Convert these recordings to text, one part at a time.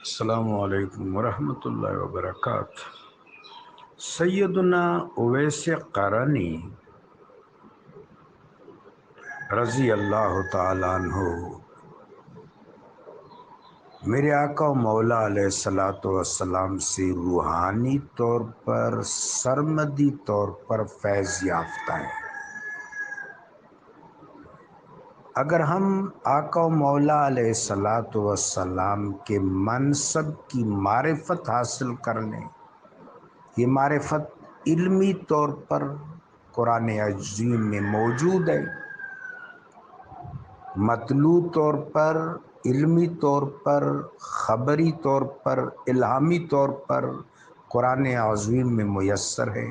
السلام علیکم ورحمۃ اللہ وبرکاتہ۔ سیدنا اویس قرنی رضی اللہ تعالیٰ عنہ میرے آقا و مولا علیہ الصلوۃ والسلام سے روحانی طور پر سرمدی طور پر فیض یافتہ ہیں۔ اگر ہم آقا و مولا علیہ الصلوۃ والسلام کے منصب کی معرفت حاصل کر لیں، یہ معرفت علمی طور پر قرآن عظیم میں موجود ہے، مطلوع طور پر، علمی طور پر، خبری طور پر، الہامی طور پر قرآن عظیم میں میسر ہے۔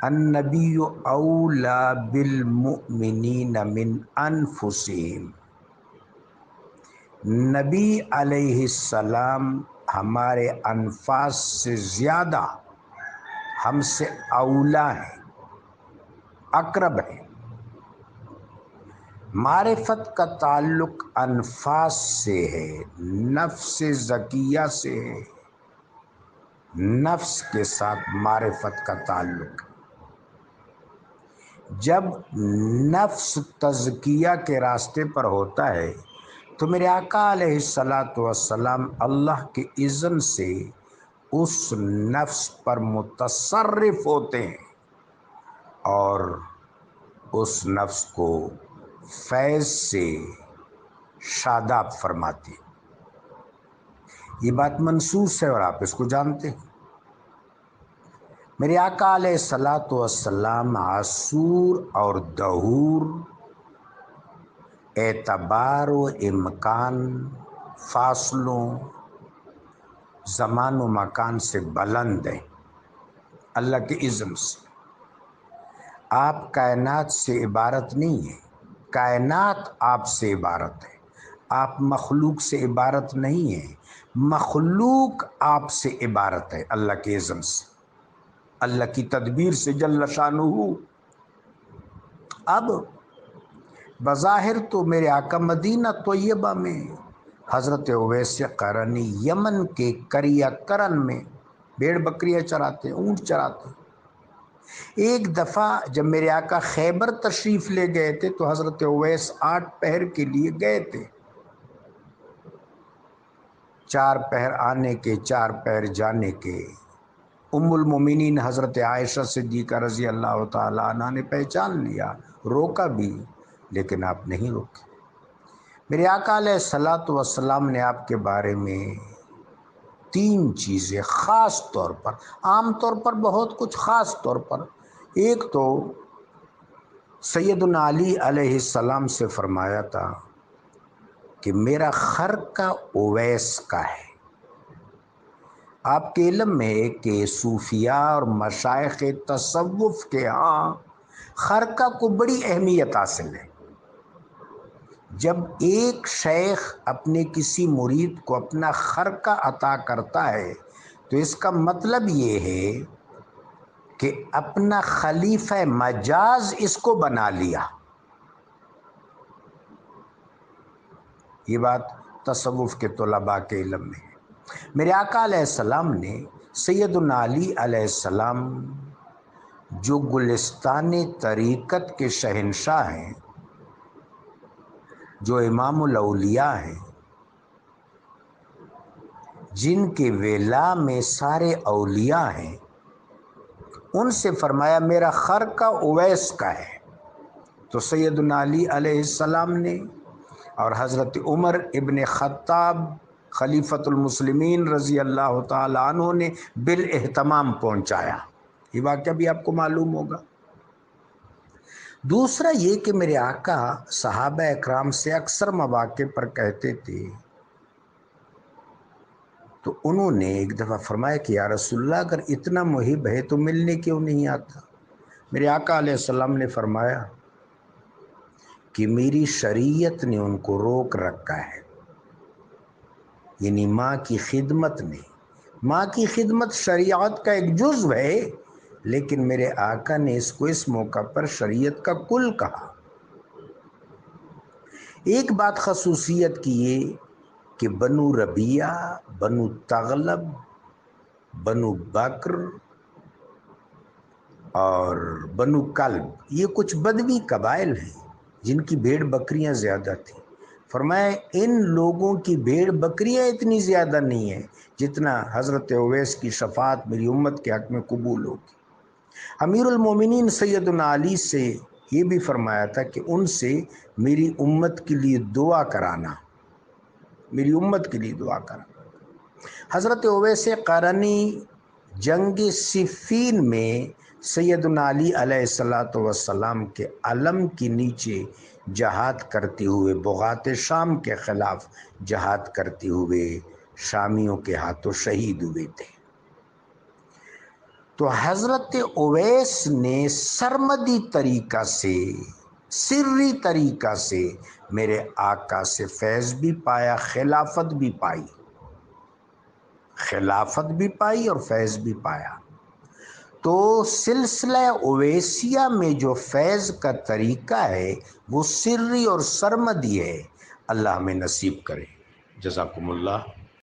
النبی اولی بالمؤمنین من انفسہم، نبی علیہ السلام ہمارے انفاس سے زیادہ ہم سے اولا ہے، اقرب ہے۔ معرفت کا تعلق انفاس سے ہے، نفس زکیہ سے ہے، نفس کے ساتھ معرفت کا تعلق ہے۔ جب نفس تزکیہ کے راستے پر ہوتا ہے تو میرے آقا علیہ الصلوۃ والسلام اللہ کے اذن سے اس نفس پر متصرف ہوتے ہیں اور اس نفس کو فیض سے شاداب فرماتے ہیں۔ یہ بات منصوص ہے اور آپ اس کو جانتے ہیں۔ میرے آقا علیہ الصلوۃ والسلام عصور اور دہور، اعتبار و امکان، فاصلوں، زمان و مکان سے بلند ہیں اللہ کے اذن سے۔ آپ کائنات سے عبارت نہیں ہیں، کائنات آپ سے عبارت ہے۔ آپ مخلوق سے عبارت نہیں ہیں، مخلوق آپ سے عبارت ہے اللہ کے اذن سے، اللہ کی تدبیر سے جل شانہ۔ اب بظاہر تو میرے آقا مدینہ طیبہ میں، حضرت اویس قرنی یمن کے کریا کرن میں بھیڑ بکریاں چراتے، اونٹ چراتے۔ ایک دفعہ جب میرے آقا خیبر تشریف لے گئے تھے تو حضرت اویس 8 پہر کے لیے گئے تھے، 4 پہر آنے کے، 4 پہر جانے کے۔ ام المومنین حضرت عائشہ صدیقہ رضی اللہ تعالیٰ عنہ نے پہچان لیا، روکا بھی، لیکن آپ نہیں روکے۔ میرے آقا علیہ الصلوۃ والسلام نے آپ کے بارے میں 3 چیزیں خاص طور پر، عام طور پر بہت کچھ، خاص طور پر ایک تو سیدنا علی علیہ السلام سے فرمایا تھا کہ میرا خرقہ اویس کا ہے۔ آپ کے علم میں ہے کہ صوفیاء اور مشائخ تصوف کے ہاں خرقہ کو بڑی اہمیت حاصل ہے۔ جب ایک شیخ اپنے کسی مرید کو اپنا خرقہ عطا کرتا ہے تو اس کا مطلب یہ ہے کہ اپنا خلیفہ مجاز اس کو بنا لیا۔ یہ بات تصوف کے طلباء کے علم میں ہے۔ میرے آقا علیہ السلام نے سیدنا علی علیہ السلام جو گلستان طریقت کے شہنشاہ ہیں، جو امام الاولیاء ہیں، جن کے ولا میں سارے اولیاء ہیں، ان سے فرمایا میرا خرقہ اویس کا ہے۔ تو سیدنا علی علیہ السلام نے اور حضرت عمر ابن خطاب خلیفۃ المسلمین رضی اللہ تعالیٰ عنہ نے بالاہتمام پہنچایا۔ یہ واقعہ بھی آپ کو معلوم ہوگا۔ دوسرا یہ کہ میرے آقا صحابہ اکرام سے اکثر مواقع پر کہتے تھے، تو انہوں نے ایک دفعہ فرمایا کہ یا رسول اللہ اگر اتنا محب ہے تو ملنے کیوں نہیں آتا؟ میرے آقا علیہ السلام نے فرمایا کہ میری شریعت نے ان کو روک رکھا ہے، یعنی ماں کی خدمت نے، ماں کی خدمت شریعت کا ایک جزو ہے، لیکن میرے آقا نے اس کو اس موقع پر شریعت کا کل کہا۔ ایک بات خصوصیت کی یہ کہ بنو ربیہ، بنو تغلب، بنو بکر اور بنو کلب، یہ کچھ بدوی قبائل ہیں جن کی بھیڑ بکریاں زیادہ تھیں۔ فرمایا ان لوگوں کی بھیڑ بکریاں اتنی زیادہ نہیں ہیں جتنا حضرت اویس کی شفاعت میری امت کے حق میں قبول ہوگی۔ امیر المومنین سیدنا علی سے یہ بھی فرمایا تھا کہ ان سے میری امت کے لیے دعا کرانا، میری امت کے لیے دعا کرانا۔ حضرت اویس قرنی جنگ صفین میں سیدنا علی علیہ الصلوۃ والسلام کے علم کے نیچے جہاد کرتے ہوئے، بغات شام کے خلاف جہاد کرتے ہوئے شامیوں کے ہاتھوں شہید ہوئے تھے۔ تو حضرت اویس نے سرمدی طریقہ سے، سری طریقہ سے میرے آقا سے فیض بھی پایا، خلافت بھی پائی، خلافت بھی پائی اور فیض بھی پایا۔ تو سلسلہ اویسیہ میں جو فیض کا طریقہ ہے وہ سری اور سرمدی ہے، اللہ ہمیں نصیب کرے۔ جزاکم اللہ۔